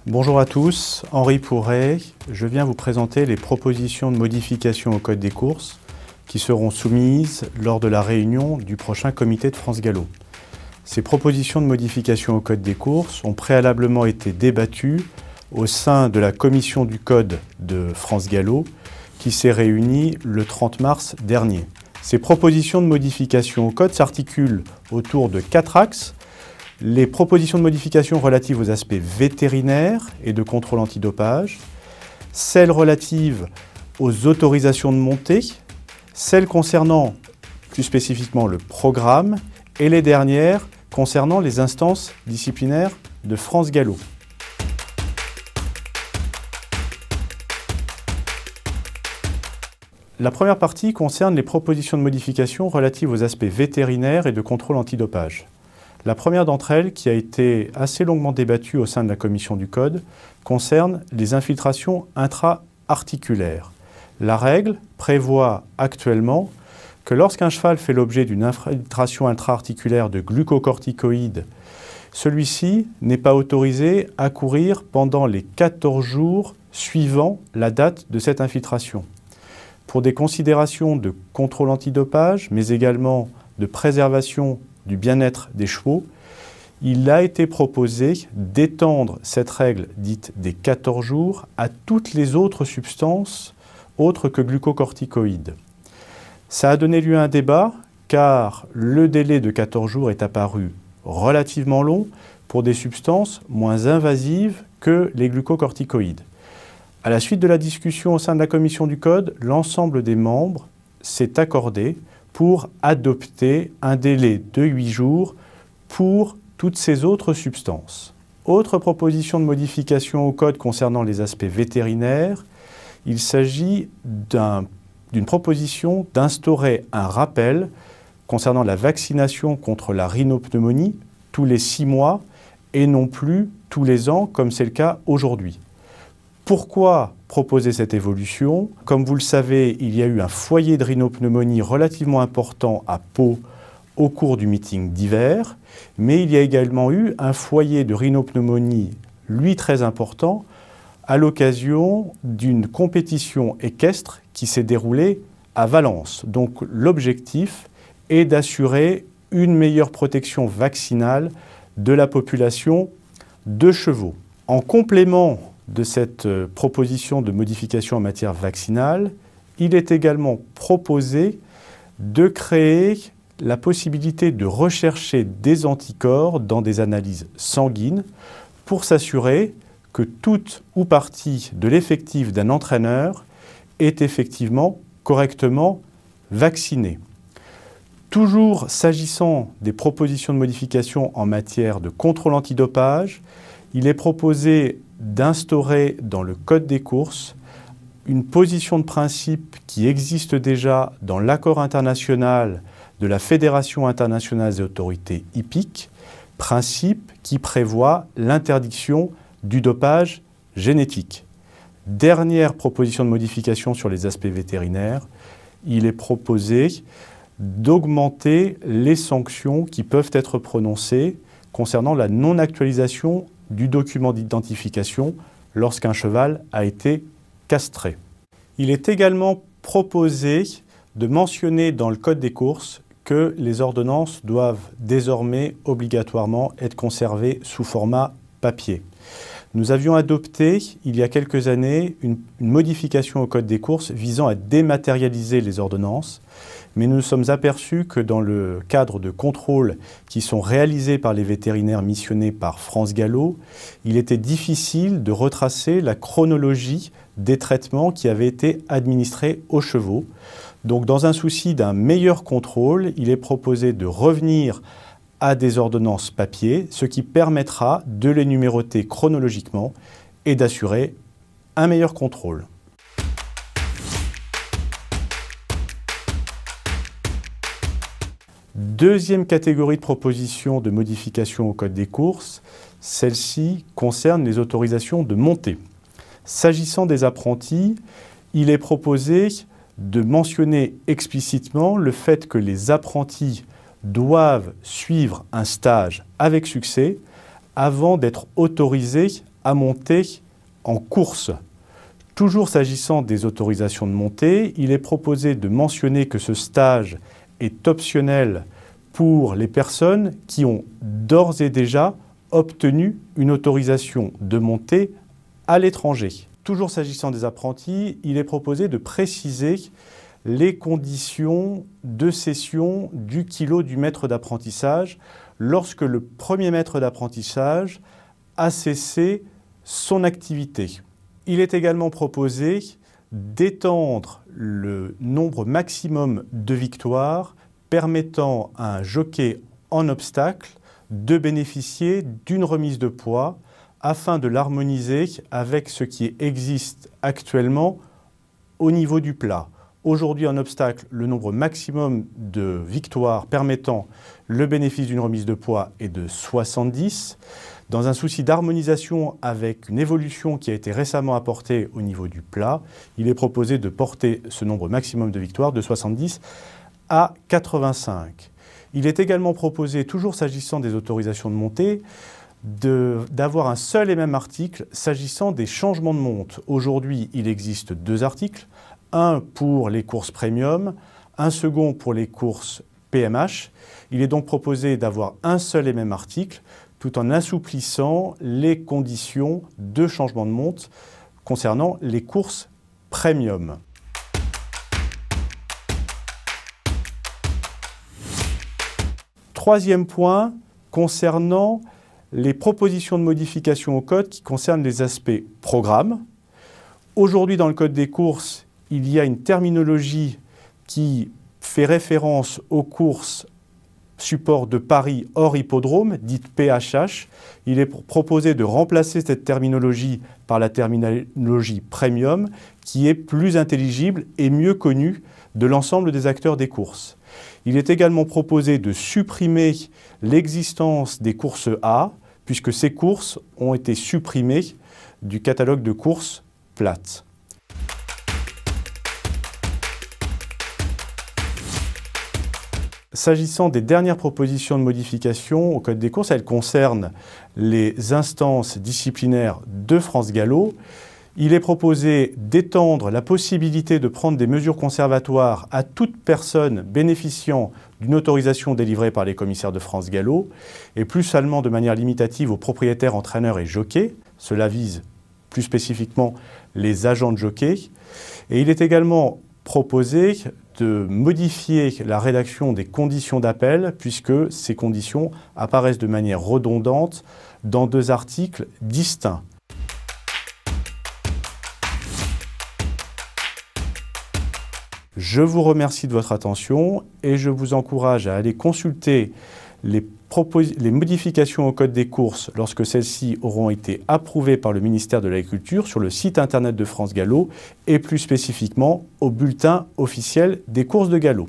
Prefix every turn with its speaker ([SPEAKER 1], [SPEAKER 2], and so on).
[SPEAKER 1] Bonjour à tous, Henri Pourret. Je viens vous présenter les propositions de modification au Code des courses qui seront soumises lors de la réunion du prochain comité de France Gallo. Ces propositions de modification au Code des courses ont préalablement été débattues au sein de la commission du Code de France Gallo qui s'est réunie le 30 mars dernier. Ces propositions de modification au Code s'articulent autour de 4 axes. Les propositions de modification relatives aux aspects vétérinaires et de contrôle antidopage, celles relatives aux autorisations de montée, celles concernant plus spécifiquement le programme et les dernières concernant les instances disciplinaires de France Gallo. La première partie concerne les propositions de modification relatives aux aspects vétérinaires et de contrôle antidopage. La première d'entre elles, qui a été assez longuement débattue au sein de la commission du Code, concerne les infiltrations intra-articulaires. La règle prévoit actuellement que lorsqu'un cheval fait l'objet d'une infiltration intra-articulaire de glucocorticoïdes, celui-ci n'est pas autorisé à courir pendant les 14 jours suivant la date de cette infiltration. Pour des considérations de contrôle antidopage, mais également de préservation du bien-être des chevaux, il a été proposé d'étendre cette règle dite des 14 jours à toutes les autres substances autres que glucocorticoïdes. Ça a donné lieu à un débat car le délai de 14 jours est apparu relativement long pour des substances moins invasives que les glucocorticoïdes. À la suite de la discussion au sein de la commission du Code, l'ensemble des membres s'est accordé pour adopter un délai de 8 jours pour toutes ces autres substances. Autre proposition de modification au Code concernant les aspects vétérinaires, il s'agit d'une proposition d'instaurer un rappel concernant la vaccination contre la rhinopneumonie tous les 6 mois et non plus tous les ans comme c'est le cas aujourd'hui. Pourquoi proposer cette évolution? Comme vous le savez, il y a eu un foyer de rhinopneumonie relativement important à Pau au cours du meeting d'hiver, mais il y a également eu un foyer de rhinopneumonie, lui très important, à l'occasion d'une compétition équestre qui s'est déroulée à Valence. Donc l'objectif est d'assurer une meilleure protection vaccinale de la population de chevaux. En complément de cette proposition de modification en matière vaccinale, il est également proposé de créer la possibilité de rechercher des anticorps dans des analyses sanguines pour s'assurer que toute ou partie de l'effectif d'un entraîneur est effectivement correctement vacciné. Toujours s'agissant des propositions de modification en matière de contrôle antidopage, il est proposé d'instaurer dans le Code des courses une position de principe qui existe déjà dans l'accord international de la Fédération internationale des autorités hippiques, principe qui prévoit l'interdiction du dopage génétique. Dernière proposition de modification sur les aspects vétérinaires, il est proposé d'augmenter les sanctions qui peuvent être prononcées concernant la non-actualisation du document d'identification lorsqu'un cheval a été castré. Il est également proposé de mentionner dans le Code des courses que les ordonnances doivent désormais obligatoirement être conservées sous format papier. Nous avions adopté, il y a quelques années, une modification au Code des courses visant à dématérialiser les ordonnances, mais nous nous sommes aperçus que dans le cadre de contrôles qui sont réalisés par les vétérinaires missionnés par France Gallo, il était difficile de retracer la chronologie des traitements qui avaient été administrés aux chevaux. Donc, dans un souci d'un meilleur contrôle, il est proposé de revenir à des ordonnances papier, ce qui permettra de les numéroter chronologiquement et d'assurer un meilleur contrôle. Deuxième catégorie de propositions de modification au Code des courses, celle-ci concerne les autorisations de montée. S'agissant des apprentis, il est proposé de mentionner explicitement le fait que les apprentis doivent suivre un stage avec succès avant d'être autorisés à monter en course. Toujours s'agissant des autorisations de montée, il est proposé de mentionner que ce stage est optionnel pour les personnes qui ont d'ores et déjà obtenu une autorisation de montée à l'étranger. Toujours s'agissant des apprentis, il est proposé de préciser les conditions de cession du kilo du maître d'apprentissage lorsque le premier maître d'apprentissage a cessé son activité. Il est également proposé d'étendre le nombre maximum de victoires permettant à un jockey en obstacle de bénéficier d'une remise de poids afin de l'harmoniser avec ce qui existe actuellement au niveau du plat. Aujourd'hui, en obstacle, le nombre maximum de victoires permettant le bénéfice d'une remise de poids est de 70. Dans un souci d'harmonisation avec une évolution qui a été récemment apportée au niveau du plat, il est proposé de porter ce nombre maximum de victoires de 70 à 85. Il est également proposé, toujours s'agissant des autorisations de montée, d'avoir un seul et même article s'agissant des changements de monte. Aujourd'hui, il existe 2 articles, un pour les courses premium, un second pour les courses PMH. Il est donc proposé d'avoir un seul et même article tout en assouplissant les conditions de changement de monte concernant les courses premium. Troisième point, concernant les propositions de modification au code qui concernent les aspects programme. Aujourd'hui, dans le code des courses, il y a une terminologie qui fait référence aux courses support de paris hors hippodrome, dite PHH. Il est proposé de remplacer cette terminologie par la terminologie premium, qui est plus intelligible et mieux connue de l'ensemble des acteurs des courses. Il est également proposé de supprimer l'existence des courses A, puisque ces courses ont été supprimées du catalogue de courses plates. S'agissant des dernières propositions de modification au Code des courses, elles concernent les instances disciplinaires de France Gallo. Il est proposé d'étendre la possibilité de prendre des mesures conservatoires à toute personne bénéficiant d'une autorisation délivrée par les commissaires de France Gallo, et plus seulement de manière limitative aux propriétaires, entraîneurs et jockeys. Cela vise plus spécifiquement les agents de jockey. Et il est également proposé de modifier la rédaction des conditions d'appel, puisque ces conditions apparaissent de manière redondante dans 2 articles distincts. Je vous remercie de votre attention et je vous encourage à aller consulter les modifications au Code des courses lorsque celles-ci auront été approuvées par le ministère de l'Agriculture sur le site internet de France Gallo et plus spécifiquement au bulletin officiel des courses de galop.